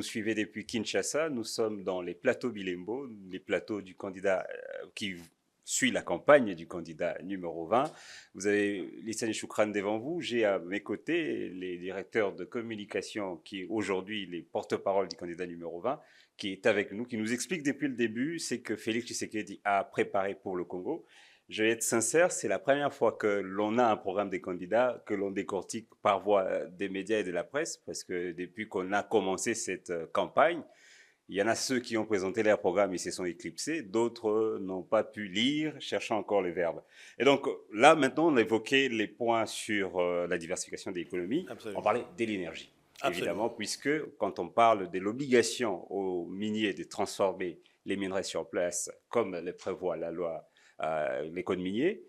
nous suivez depuis Kinshasa, nous sommes dans les plateaux Bilembo, les plateaux du candidat qui suit la campagne du candidat numéro 20. Vous avez Lissane Choukran devant vous. J'ai à mes côtés les directeurs de communication qui aujourd'hui les porte-parole du candidat numéro 20 qui est avec nous, qui nous explique depuis le début c'est que Félix Tshisekedi a préparé pour le Congo. Je vais être sincère, c'est la première fois que l'on a un programme des candidats que l'on décortique par voie des médias et de la presse, parce que depuis qu'on a commencé cette campagne, il y en a ceux qui ont présenté leur programme et se sont éclipsés, d'autres n'ont pas pu lire, cherchant encore les verbes. Et donc là, maintenant, on a évoqué les points sur la diversification de l'économie. On Absolument. parlait de l'énergie, Absolument. évidemment, puisque quand on parle de l'obligation aux miniers de transformer les minerais sur place, comme le prévoit la loi les codes miniers,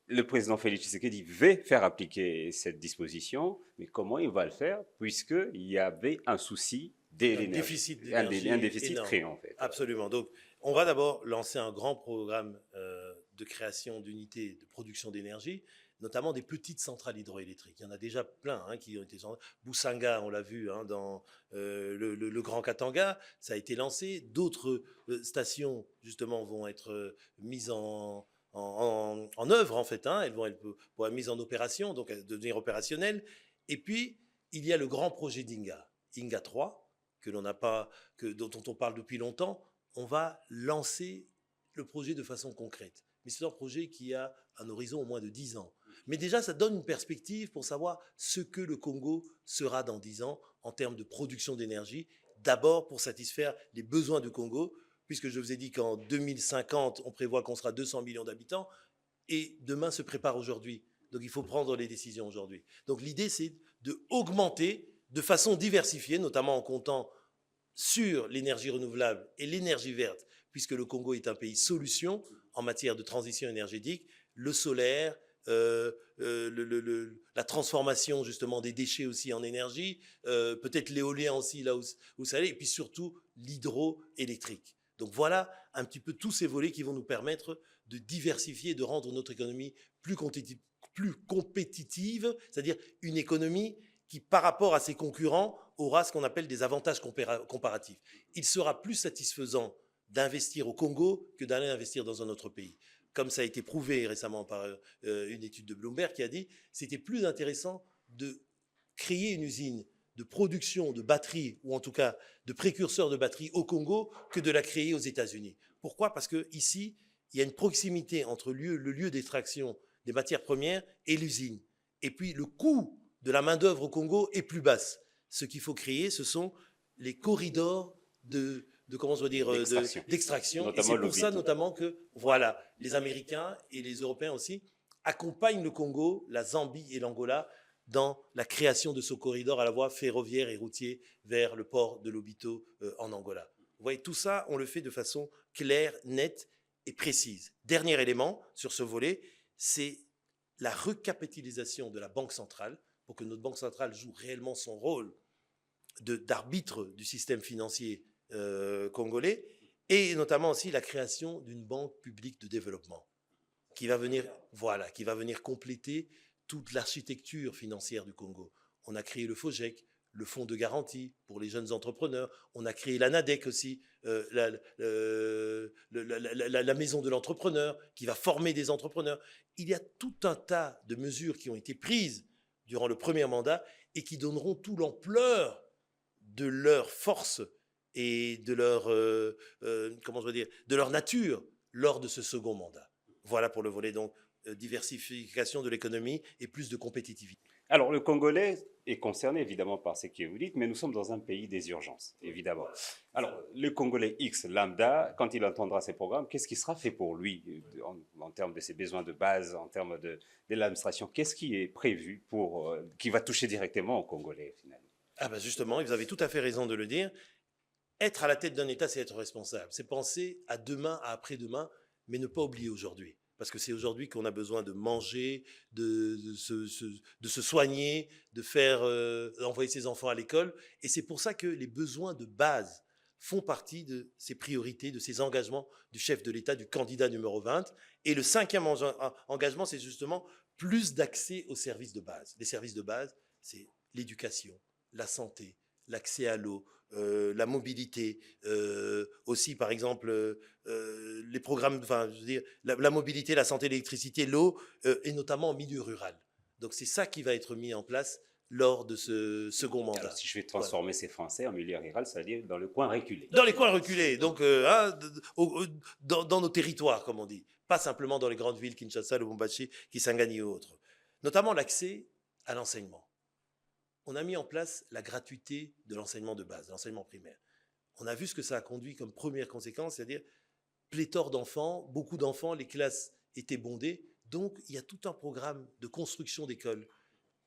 le président Félix Tshisekedi veut faire appliquer cette disposition, mais comment il va le faire puisqu'il y avait un souci de l'énergie, un déficit créé en fait. Absolument. Donc, on va d'abord lancer un grand programme de création d'unités de production d'énergie, notamment des petites centrales hydroélectriques. Il y en a déjà plein qui ont été... Boussanga, on l'a vu dans le Grand Katanga, ça a été lancé. D'autres stations, justement, vont être mises en œuvre, en fait. Elles vont être mises en opération, donc devenir opérationnelles. Et puis, il y a le grand projet d'Inga, Inga 3, dont on parle depuis longtemps. On va lancer le projet de façon concrète. Mais c'est un projet qui a un horizon au moins de 10 ans. Mais déjà, ça donne une perspective pour savoir ce que le Congo sera dans 10 ans en termes de production d'énergie. D'abord, pour satisfaire les besoins du Congo, puisque je vous ai dit qu'en 2050, on prévoit qu'on sera 200 millions d'habitants, et demain se prépare aujourd'hui. Donc, il faut prendre les décisions aujourd'hui. Donc, l'idée, c'est d'augmenter de façon diversifiée, notamment en comptant sur l'énergie renouvelable et l'énergie verte, puisque le Congo est un pays solution en matière de transition énergétique, le solaire, la transformation justement des déchets aussi en énergie, peut-être l'éolien aussi là où ça allait, et puis surtout l'hydroélectrique. Donc voilà un petit peu tous ces volets qui vont nous permettre de diversifier et de rendre notre économie plus compétitive, c'est-à-dire une économie qui, par rapport à ses concurrents, aura ce qu'on appelle des avantages comparatifs. Il sera plus satisfaisant d'investir au Congo que d'aller investir dans un autre pays. Comme ça a été prouvé récemment par une étude de Bloomberg qui a dit c'était plus intéressant de créer une usine de production de batteries, ou en tout cas de précurseurs de batteries au Congo, que de la créer aux États-Unis. Pourquoi? Parce qu'ici, il y a une proximité entre le lieu d'extraction des matières premières et l'usine. Et puis le coût de la main-d'œuvre au Congo est plus basse. Ce qu'il faut créer, ce sont les corridors d'extraction. Et c'est pour ça notamment que voilà, les Américains et les Européens aussi accompagnent le Congo, la Zambie et l'Angola dans la création de ce corridor à la voie ferroviaire et routier vers le port de Lobito en Angola. Vous voyez, tout ça, on le fait de façon claire, nette et précise. Dernier élément sur ce volet, c'est la recapitalisation de la Banque centrale pour que notre Banque centrale joue réellement son rôle d'arbitre du système financier congolais, et notamment aussi la création d'une banque publique de développement qui va venir compléter toute l'architecture financière du Congo. On a créé le FOGEC, le fonds de garantie pour les jeunes entrepreneurs. On a créé l'ANADEC aussi, la maison de l'entrepreneur qui va former des entrepreneurs. Il y a tout un tas de mesures qui ont été prises durant le premier mandat et qui donneront toute l'ampleur de leur force et de leur, de leur nature lors de ce second mandat. Voilà pour le volet donc diversification de l'économie et plus de compétitivité. Alors, le Congolais est concerné évidemment par ce que vous dites, mais nous sommes dans un pays des urgences, évidemment. Alors, le Congolais X lambda, quand il entendra ces programmes, qu'est-ce qui sera fait pour lui en termes de ses besoins de base, en termes de l'administration? Qu'est-ce qui est prévu qui va toucher directement au Congolais finalement? Ah ben justement, vous avez tout à fait raison de le dire. Être à la tête d'un État, c'est être responsable. C'est penser à demain, à après-demain, mais ne pas oublier aujourd'hui. Parce que c'est aujourd'hui qu'on a besoin de manger, de se soigner, d'envoyer ses enfants à l'école. Et c'est pour ça que les besoins de base font partie de ces priorités, de ces engagements du chef de l'État, du candidat numéro 20. Et le cinquième engagement, c'est justement plus d'accès aux services de base. Les services de base, c'est l'éducation, la santé, l'accès à l'eau, la mobilité, aussi par exemple les programmes, enfin je veux dire, la mobilité, la santé, l'électricité, l'eau, et notamment en milieu rural. Donc c'est ça qui va être mis en place lors de ce second Alors, mandat. si je vais Voilà. transformer ces Français en milieu rural, ça veut dire dans le coin reculé. Dans les coins reculés, donc dans nos territoires, comme on dit. Pas simplement dans les grandes villes, Kinshasa, Lubumbashi, Kisangani ou autres. Notamment l'accès à l'enseignement. On a mis en place la gratuité de l'enseignement de base, l'enseignement primaire. On a vu ce que ça a conduit comme première conséquence, c'est-à-dire pléthore d'enfants, beaucoup d'enfants, les classes étaient bondées. Donc, il y a tout un programme de construction d'écoles.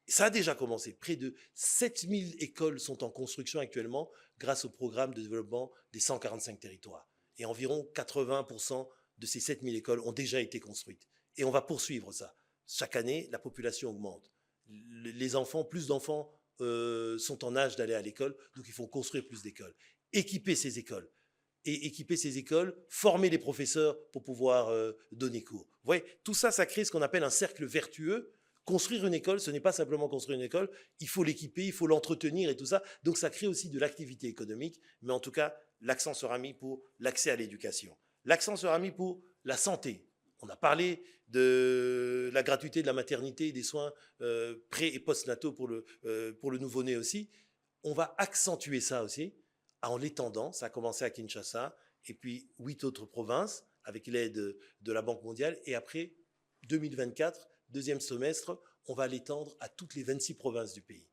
Ça a déjà commencé. Près de 7000 écoles sont en construction actuellement grâce au programme de développement des 145 territoires. Et environ 80% de ces 7000 écoles ont déjà été construites. Et on va poursuivre ça. Chaque année, la population augmente. Les enfants, plus d'enfants sont en âge d'aller à l'école, donc il faut construire plus d'écoles. Équiper ces écoles. Et équiper ces écoles, former les professeurs pour pouvoir donner cours. Vous voyez, tout ça, ça crée ce qu'on appelle un cercle vertueux. Construire une école, ce n'est pas simplement construire une école, il faut l'équiper, il faut l'entretenir et tout ça. Donc ça crée aussi de l'activité économique, mais en tout cas, l'accent sera mis pour l'accès à l'éducation. L'accent sera mis pour la santé. On a parlé de la gratuité de la maternité et des soins pré- et post-nataux pour le nouveau-né aussi. On va accentuer ça aussi en l'étendant. Ça a commencé à Kinshasa et puis 8 autres provinces avec l'aide de la Banque mondiale. Et après, 2024, deuxième semestre, on va l'étendre à toutes les 26 provinces du pays.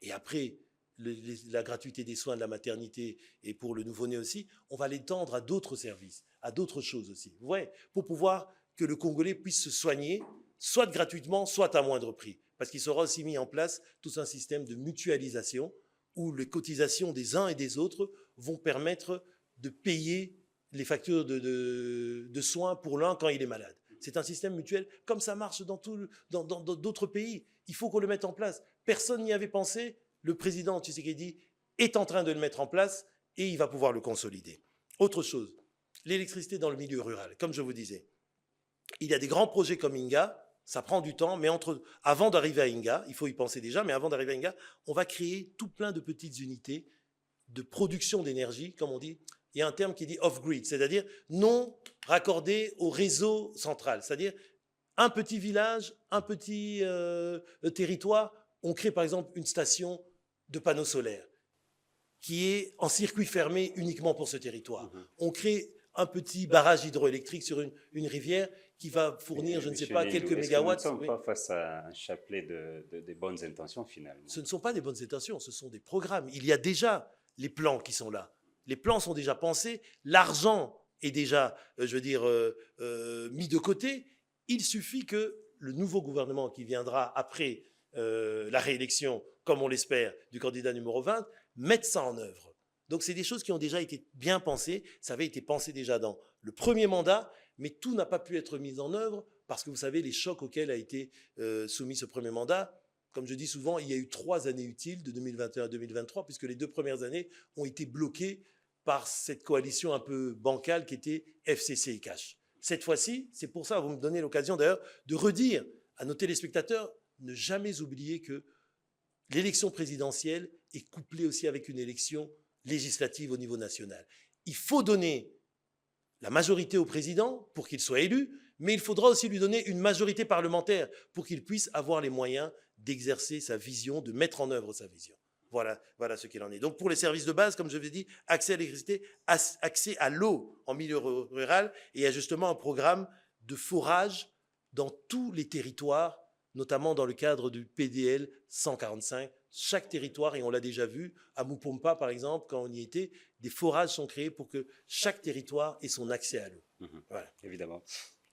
Et après la gratuité des soins de la maternité et pour le nouveau-né aussi, on va l'étendre à d'autres services, à d'autres choses aussi. Vous voyez, pour pouvoir que le Congolais puisse se soigner, soit gratuitement, soit à moindre prix. Parce qu'il sera aussi mis en place tout un système de mutualisation où les cotisations des uns et des autres vont permettre de payer les factures de soins pour l'un quand il est malade. C'est un système mutuel, comme ça marche dans d'autres pays. Il faut qu'on le mette en place. Personne n'y avait pensé. Le président Tshisekedi est en train de le mettre en place et il va pouvoir le consolider. Autre chose, l'électricité dans le milieu rural, comme je vous disais. Il y a des grands projets comme Inga, ça prend du temps, mais avant d'arriver à Inga, il faut y penser déjà, mais avant d'arriver à Inga, on va créer tout plein de petites unités de production d'énergie, comme on dit. Il y a un terme qui dit off-grid, c'est-à-dire non raccordé au réseau central. C'est-à-dire un petit village, un petit territoire, on crée par exemple une station de panneaux solaires qui est en circuit fermé uniquement pour ce territoire. On crée un petit barrage hydroélectrique sur une rivière qui va fournir, je ne sais pas, quelques mégawatts. Nous ne sommes pas face à un chapelet de bonnes intentions finalement. Ce ne sont pas des bonnes intentions, ce sont des programmes. Il y a déjà les plans qui sont là. Les plans sont déjà pensés, l'argent est déjà, mis de côté. Il suffit que le nouveau gouvernement qui viendra après la réélection, comme on l'espère, du candidat numéro 20, mette ça en œuvre. Donc c'est des choses qui ont déjà été bien pensées. Ça avait été pensé déjà dans le premier mandat, mais tout n'a pas pu être mis en œuvre parce que vous savez les chocs auxquels a été soumis ce premier mandat. Comme je dis souvent, il y a eu 3 années utiles de 2021 à 2023 puisque les 2 premières années ont été bloquées par cette coalition un peu bancale qui était FCC et Cash. Cette fois-ci, c'est pour ça, vous me donnez l'occasion d'ailleurs de redire à nos téléspectateurs, ne jamais oublier que l'élection présidentielle est couplée aussi avec une élection législative au niveau national. Il faut donner la majorité au président pour qu'il soit élu, mais il faudra aussi lui donner une majorité parlementaire pour qu'il puisse avoir les moyens d'exercer sa vision, de mettre en œuvre sa vision. Voilà ce qu'il en est. Donc pour les services de base, comme je l'ai dit, accès à l'électricité, accès à l'eau en milieu rural, et il y a justement un programme de forage dans tous les territoires, notamment dans le cadre du PDL 145. Chaque territoire, et on l'a déjà vu, à Mupompa par exemple, quand on y était, des forages sont créés pour que chaque territoire ait son accès à l'eau. Voilà. Évidemment.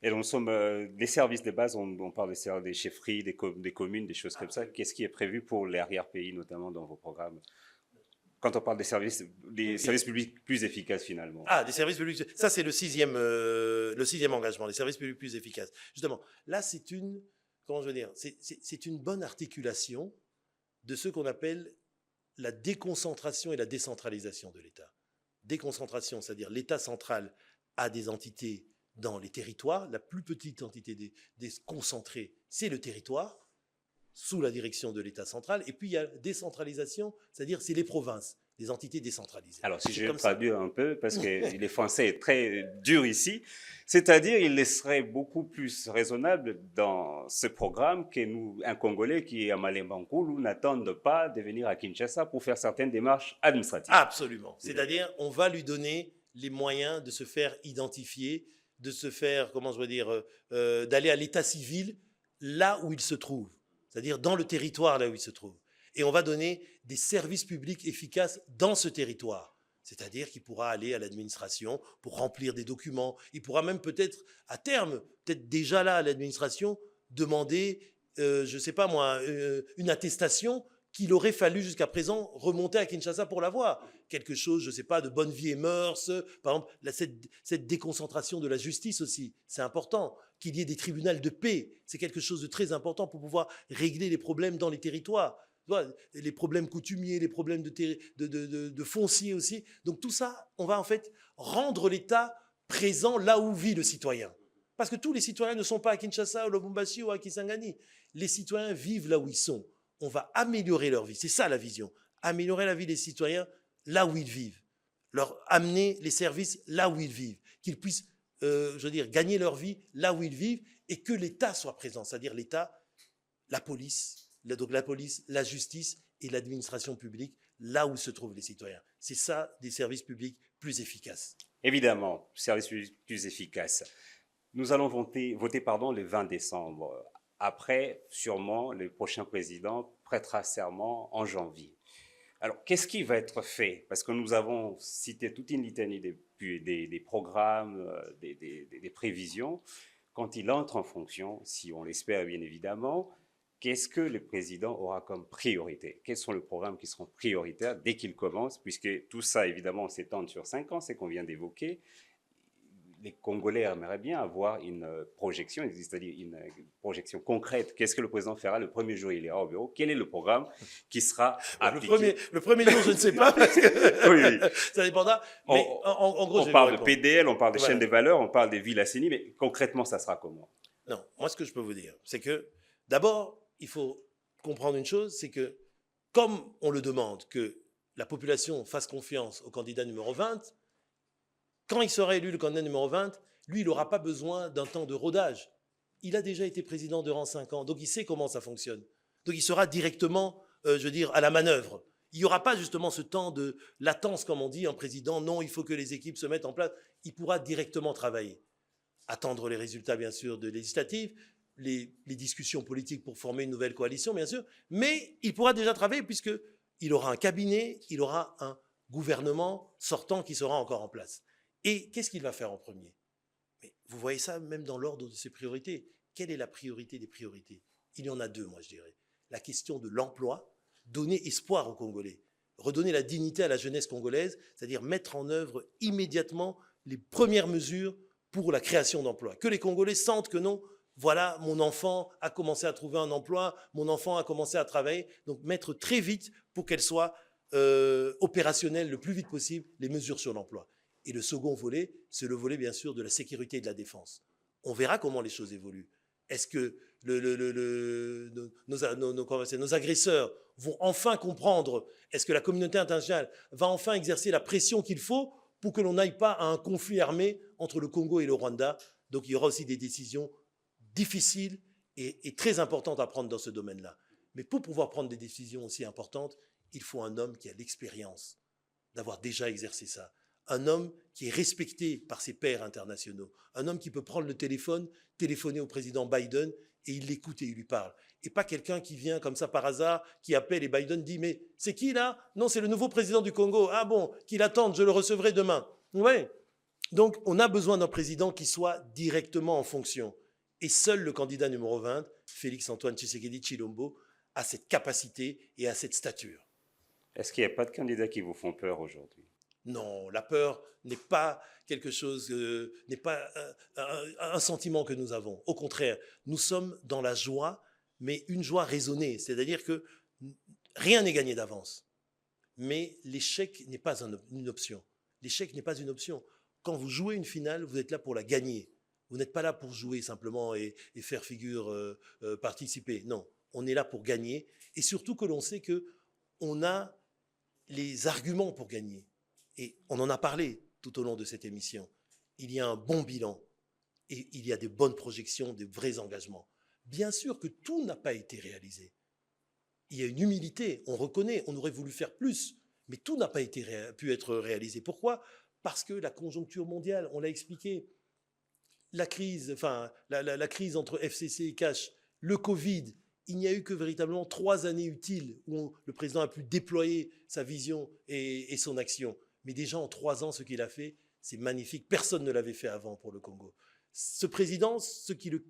Et donc, nous sommes les services de base, on parle des chefferies, des communes, des choses comme ça. Qu'est-ce qui est prévu pour l'arrière-pays, notamment dans vos programmes? Quand on parle des services publics plus efficaces finalement. Ah, des services publics, ça c'est le sixième engagement, les services publics plus efficaces. Justement, là c'est une bonne articulation de ce qu'on appelle la déconcentration et la décentralisation de l'État. Déconcentration, c'est-à-dire l'État central a des entités dans les territoires, la plus petite entité des concentrés, c'est le territoire, sous la direction de l'État central, et puis il y a décentralisation, c'est-à-dire c'est les provinces. des entités décentralisées. Alors, si C'est je comme ça. traduis un peu, parce que les Français est très dur ici, c'est-à-dire il serait beaucoup plus raisonnable dans ce programme que nous, un Congolais qui est à Malembankoulou, n'attende pas de venir à Kinshasa pour faire certaines démarches administratives. Absolument. C'est-à-dire, on va lui donner les moyens de se faire identifier, de se faire, comment je veux dire, d'aller à l'état civil là où il se trouve, c'est-à-dire dans le territoire là où il se trouve. Et on va donner des services publics efficaces dans ce territoire. C'est-à-dire qu'il pourra aller à l'administration pour remplir des documents. Il pourra même peut-être, à terme, peut-être déjà là à l'administration, demander, je ne sais pas moi, une attestation qu'il aurait fallu jusqu'à présent remonter à Kinshasa pour l'avoir. Quelque chose, je ne sais pas, de bonne vie et mœurs, par exemple, cette déconcentration de la justice aussi, c'est important. Qu'il y ait des tribunaux de paix, c'est quelque chose de très important pour pouvoir régler les problèmes dans les territoires. Les problèmes coutumiers, les problèmes de foncier aussi. Donc tout ça, on va en fait rendre l'État présent là où vit le citoyen. Parce que tous les citoyens ne sont pas à Kinshasa, au Lubumbashi ou à Kisangani. Les citoyens vivent là où ils sont. On va améliorer leur vie. C'est ça la vision. Améliorer la vie des citoyens là où ils vivent. Leur amener les services là où ils vivent. Qu'ils puissent, je veux dire, gagner leur vie là où ils vivent et que l'État soit présent. C'est-à-dire l'État, la police, la justice et l'administration publique là où se trouvent les citoyens. C'est ça, des services publics plus efficaces. Évidemment, service plus efficace. Nous allons voter le 20 décembre. Après, sûrement, le prochain président prêtera serment en janvier. Alors, qu'est-ce qui va être fait? Parce que nous avons cité toute une litanie des programmes, des prévisions. Quand il entre en fonction, si on l'espère bien évidemment, qu'est-ce que le président aura comme priorité? Quels sont les programmes qui seront prioritaires dès qu'il commence? Puisque tout ça, évidemment, s'étend sur 5 ans, c'est qu'on vient d'évoquer. Les Congolais aimeraient bien avoir une projection, c'est-à-dire une projection concrète. Qu'est-ce que le président fera le premier jour où il ira au bureau? Quel est le programme qui sera appliqué? Le premier jour, je ne sais pas, parce que Oui. ça dépendra. Mais en gros, on parle de PDL, on parle des chaînes de valeur, on parle des villes assainies, mais concrètement, ça sera comment? Non, moi, ce que je peux vous dire, c'est que d'abord, il faut comprendre une chose, c'est que comme on le demande, que la population fasse confiance au candidat numéro 20, quand il sera élu le candidat numéro 20, lui, il n'aura pas besoin d'un temps de rodage. Il a déjà été président durant 5 ans, donc il sait comment ça fonctionne. Donc il sera directement, je veux dire, à la manœuvre. Il n'y aura pas justement ce temps de latence, comme on dit, un président, non, il faut que les équipes se mettent en place. Il pourra directement travailler. Attendre les résultats, bien sûr, de législatives, les discussions politiques pour former une nouvelle coalition, bien sûr, mais il pourra déjà travailler puisqu'il aura un cabinet, il aura un gouvernement sortant qui sera encore en place. Et qu'est-ce qu'il va faire en premier? Mais vous voyez ça même dans l'ordre de ses priorités. Quelle est la priorité des priorités? Il y en a deux, moi, je dirais. La question de l'emploi, donner espoir aux Congolais, redonner la dignité à la jeunesse congolaise, c'est-à-dire mettre en œuvre immédiatement les premières mesures pour la création d'emplois. Que les Congolais sentent que non, voilà, mon enfant a commencé à trouver un emploi, mon enfant a commencé à travailler. Donc mettre très vite pour qu'elles soient opérationnelles le plus vite possible, les mesures sur l'emploi. Et le second volet, c'est le volet bien sûr de la sécurité et de la défense. On verra comment les choses évoluent. Est-ce que nos agresseurs vont enfin comprendre? Est-ce que la communauté internationale va enfin exercer la pression qu'il faut pour que l'on n'aille pas à un conflit armé entre le Congo et le Rwanda? Donc il y aura aussi des décisions difficiles et très importantes à prendre dans ce domaine-là. Mais pour pouvoir prendre des décisions aussi importantes, il faut un homme qui a l'expérience d'avoir déjà exercé ça. Un homme qui est respecté par ses pairs internationaux. Un homme qui peut prendre le téléphone, téléphoner au président Biden et il l'écoute et il lui parle. Et pas quelqu'un qui vient comme ça par hasard, qui appelle et Biden dit « Mais c'est qui là? Non, c'est le nouveau président du Congo. Ah bon, qu'il attende, je le recevrai demain. » Ouais. Donc, on a besoin d'un président qui soit directement en fonction. Et seul le candidat numéro 20, Félix-Antoine Tshisekedi Tshilombo, a cette capacité et a cette stature. Est-ce qu'il n'y a pas de candidats qui vous font peur aujourd'hui? Non, la peur n'est pas quelque chose, n'est pas un sentiment que nous avons. Au contraire, nous sommes dans la joie, mais une joie raisonnée. C'est-à-dire que rien n'est gagné d'avance. Mais l'échec n'est pas une option. L'échec n'est pas une option. Quand vous jouez une finale, vous êtes là pour la gagner. Vous n'êtes pas là pour jouer simplement et faire figure, participer. Non, on est là pour gagner. Et surtout que l'on sait qu'on a les arguments pour gagner. Et on en a parlé tout au long de cette émission. Il y a un bon bilan et il y a des bonnes projections, des vrais engagements. Bien sûr que tout n'a pas été réalisé. Il y a une humilité, on reconnaît, on aurait voulu faire plus, mais tout n'a pas pu être réalisé. Pourquoi? Parce que la conjoncture mondiale, on l'a expliqué, la crise entre FCC et Cash, le Covid, il n'y a eu que véritablement 3 années utiles où le président a pu déployer sa vision et son action. Mais déjà en 3 ans, ce qu'il a fait, c'est magnifique. Personne ne l'avait fait avant pour le Congo. Ce président, ce qui le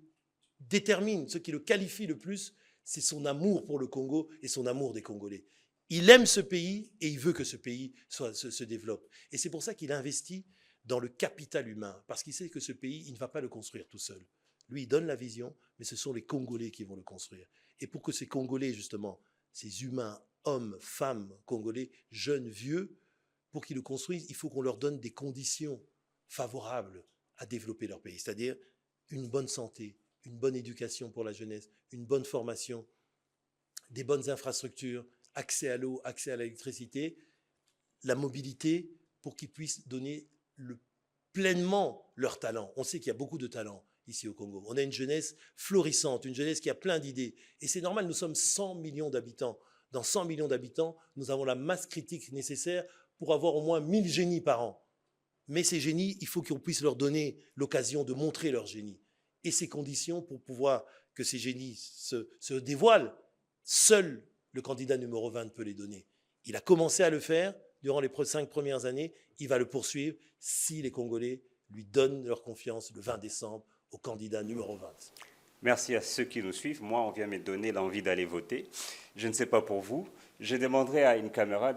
détermine, ce qui le qualifie le plus, c'est son amour pour le Congo et son amour des Congolais. Il aime ce pays et il veut que ce pays se développe. Et c'est pour ça qu'il investit dans le capital humain, parce qu'il sait que ce pays, il ne va pas le construire tout seul. Lui, il donne la vision, mais ce sont les Congolais qui vont le construire. Et pour que ces Congolais, justement, ces humains, hommes, femmes congolais, jeunes, vieux, pour qu'ils le construisent, il faut qu'on leur donne des conditions favorables à développer leur pays, c'est-à-dire une bonne santé, une bonne éducation pour la jeunesse, une bonne formation, des bonnes infrastructures, accès à l'eau, accès à l'électricité, la mobilité, pour qu'ils puissent donner pleinement leur talent. On sait qu'il y a beaucoup de talent ici au Congo. On a une jeunesse florissante, une jeunesse qui a plein d'idées. Et c'est normal, nous sommes 100 millions d'habitants. Dans 100 millions d'habitants, nous avons la masse critique nécessaire pour avoir au moins 1000 génies par an. Mais ces génies, il faut qu'on puisse leur donner l'occasion de montrer leur génie. Et ces conditions pour pouvoir que ces génies se dévoilent, seul le candidat numéro 20 peut les donner. Il a commencé à le faire durant les 5 premières années. Il va le poursuivre si les Congolais lui donnent leur confiance le 20 décembre au candidat numéro 20. Merci à ceux qui nous suivent. Moi, on vient me donner l'envie d'aller voter. Je ne sais pas pour vous. Je demanderai à une caméra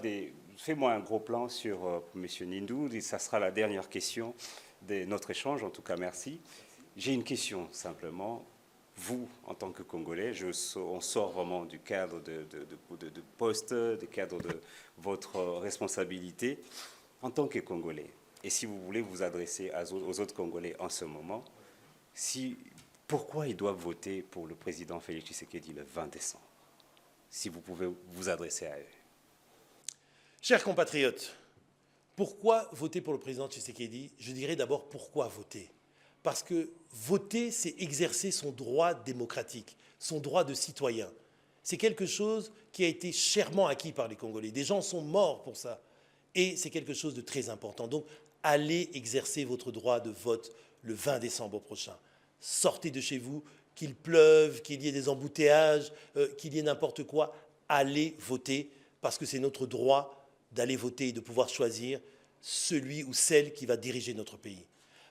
fais-moi un gros plan sur M. Ndour, et ça sera la dernière question de notre échange. En tout cas, merci. J'ai une question simplement. Vous, en tant que Congolais, on sort vraiment du cadre de poste, du cadre de votre responsabilité. En tant que Congolais, et si vous voulez vous adresser aux autres Congolais en ce moment, pourquoi ils doivent voter pour le président Félix Tshisekedi le 20 décembre? Si vous pouvez vous adresser à eux. Chers compatriotes, pourquoi voter pour le président Tshisekedi? Je dirais d'abord pourquoi voter. Parce que voter, c'est exercer son droit démocratique, son droit de citoyen. C'est quelque chose qui a été chèrement acquis par les Congolais. Des gens sont morts pour ça. Et c'est quelque chose de très important. Donc, allez exercer votre droit de vote le 20 décembre prochain. Sortez de chez vous, qu'il pleuve, qu'il y ait des embouteillages, qu'il y ait n'importe quoi. Allez voter, parce que c'est notre droit d'aller voter et de pouvoir choisir celui ou celle qui va diriger notre pays.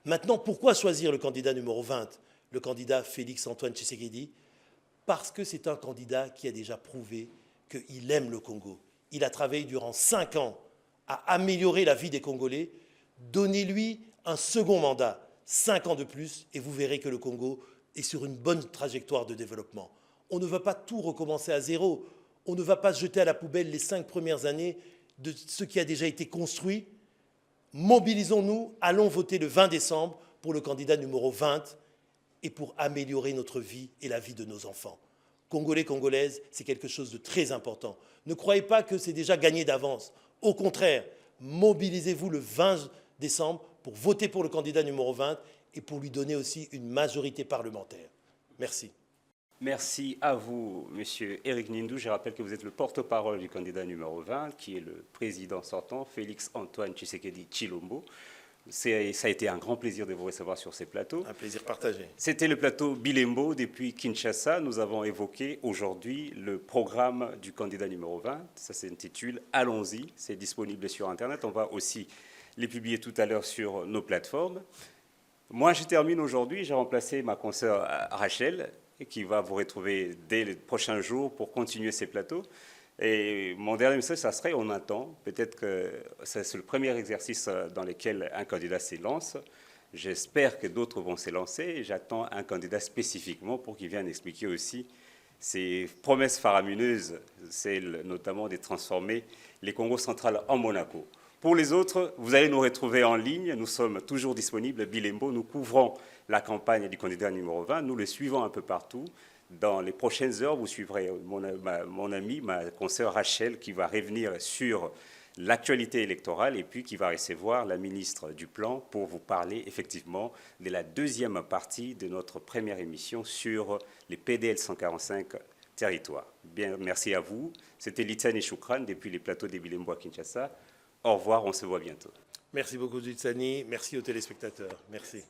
Maintenant, pourquoi choisir le candidat numéro 20, le candidat Félix-Antoine Tshisekedi? Parce que c'est un candidat qui a déjà prouvé qu'il aime le Congo. Il a travaillé durant 5 ans à améliorer la vie des Congolais. Donnez-lui un second mandat, 5 ans de plus, et vous verrez que le Congo est sur une bonne trajectoire de développement. On ne va pas tout recommencer à zéro. On ne va pas jeter à la poubelle les 5 premières années de ce qui a déjà été construit. Mobilisons-nous, allons voter le 20 décembre pour le candidat numéro 20 et pour améliorer notre vie et la vie de nos enfants. Congolais, Congolaises, c'est quelque chose de très important. Ne croyez pas que c'est déjà gagné d'avance. Au contraire, mobilisez-vous le 20 décembre pour voter pour le candidat numéro 20 et pour lui donner aussi une majorité parlementaire. Merci. Merci à vous, Monsieur Éric Ndour. Je rappelle que vous êtes le porte-parole du candidat numéro 20, qui est le président sortant, Félix-Antoine Tshisekedi Tshilombo. Ça a été un grand plaisir de vous recevoir sur ces plateaux. Un plaisir partagé. C'était le plateau Bilembo depuis Kinshasa. Nous avons évoqué aujourd'hui le programme du candidat numéro 20. Ça s'intitule « Allons-y ». C'est disponible sur Internet. On va aussi les publier tout à l'heure sur nos plateformes. Moi, je termine aujourd'hui. J'ai remplacé ma consoeur Rachel, qui va vous retrouver dès les prochains jours pour continuer ces plateaux. Et mon dernier message, ça serait, on attend, peut-être que c'est le premier exercice dans lequel un candidat s'élance. J'espère que d'autres vont s'élancer. J'attends un candidat spécifiquement pour qu'il vienne expliquer aussi ses promesses faramineuses, celles notamment de transformer les Congo central en Monaco. Pour les autres, vous allez nous retrouver en ligne. Nous sommes toujours disponibles. Bilembo, nous couvrons la campagne du candidat numéro 20. Nous le suivons un peu partout. Dans les prochaines heures, vous suivrez mon amie, ma consoeur Rachel, qui va revenir sur l'actualité électorale et puis qui va recevoir la ministre du Plan pour vous parler effectivement de la deuxième partie de notre première émission sur les PDL 145 territoires. Bien, merci à vous. C'était Litsani Choukran depuis les plateaux des Bilembo à Kinshasa. Au revoir, on se voit bientôt. Merci beaucoup, Zitsani. Merci aux téléspectateurs. Merci.